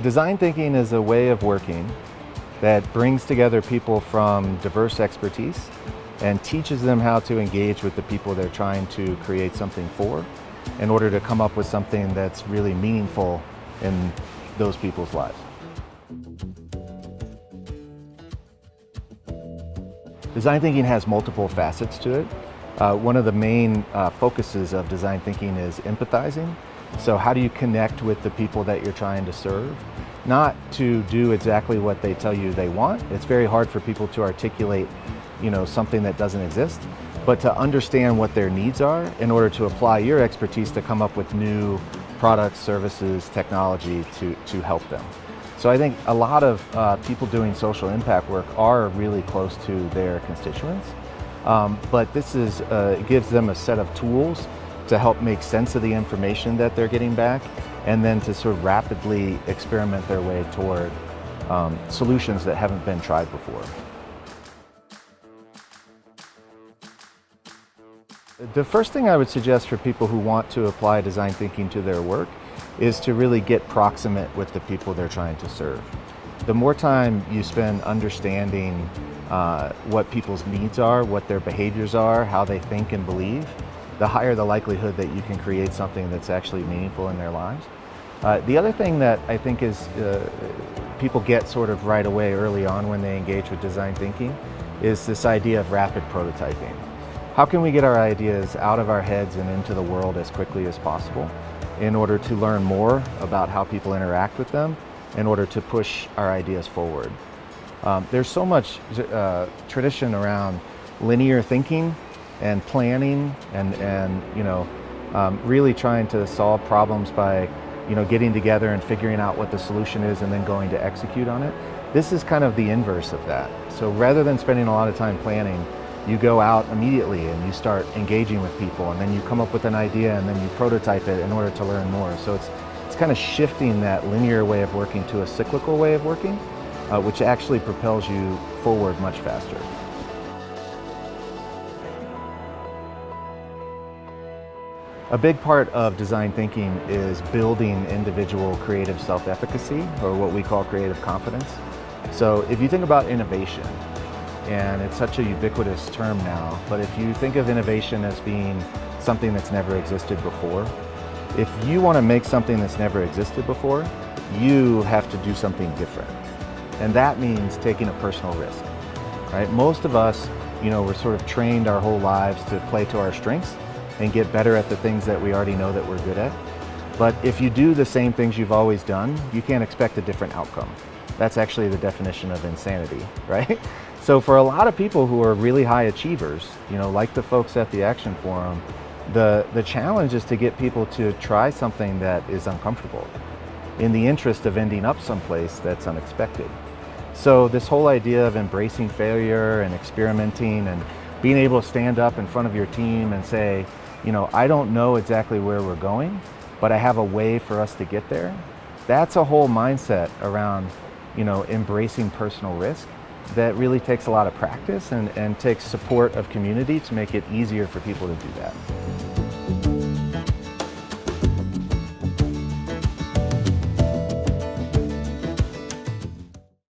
Design thinking is a way of working that brings together people from diverse expertise and teaches them how to engage with the people they're trying to create something for in order to come up with something that's really meaningful in those people's lives. Design thinking has multiple facets to it. One of the main focuses of design thinking is empathizing. So how do you connect with the people that you're trying to serve? Not to do exactly what they tell you they want. It's very hard for people to articulate, something that doesn't exist, but to understand what their needs are in order to apply your expertise to come up with new products, services, technology to help them. So I think a lot of people doing social impact work are really close to their constituents, but this gives them a set of tools to help make sense of the information that they're getting back, and then to sort of rapidly experiment their way toward solutions that haven't been tried before. The first thing I would suggest for people who want to apply design thinking to their work is to really get proximate with the people they're trying to serve. The more time you spend understanding what people's needs are, what their behaviors are, how they think and believe, the higher the likelihood that you can create something that's actually meaningful in their lives. The other thing that I think is people get sort of right away early on when they engage with design thinking is this idea of rapid prototyping. How can we get our ideas out of our heads and into the world as quickly as possible in order to learn more about how people interact with them, in order to push our ideas forward? There's so much tradition around linear thinking and planning and really trying to solve problems by getting together and figuring out what the solution is and then going to execute on it. This is kind of the inverse of that. So rather than spending a lot of time planning, you go out immediately and you start engaging with people, and then you come up with an idea and then you prototype it in order to learn more. So it's kind of shifting that linear way of working to a cyclical way of working, which actually propels you forward much faster. A big part of design thinking is building individual creative self-efficacy, or what we call creative confidence. So if you think about innovation, and it's such a ubiquitous term now, but if you think of innovation as being something that's never existed before, if you want to make something that's never existed before, you have to do something different. And that means taking a personal risk, right? Most of us, we're sort of trained our whole lives to play to our strengths and get better at the things that we already know that we're good at. But if you do the same things you've always done, you can't expect a different outcome. That's actually the definition of insanity, right? So for a lot of people who are really high achievers, like the folks at the Action Forum, the challenge is to get people to try something that is uncomfortable in the interest of ending up someplace that's unexpected. So this whole idea of embracing failure and experimenting and being able to stand up in front of your team and say, I don't know exactly where we're going, but I have a way for us to get there. That's a whole mindset around, embracing personal risk that really takes a lot of practice and takes support of community to make it easier for people to do that.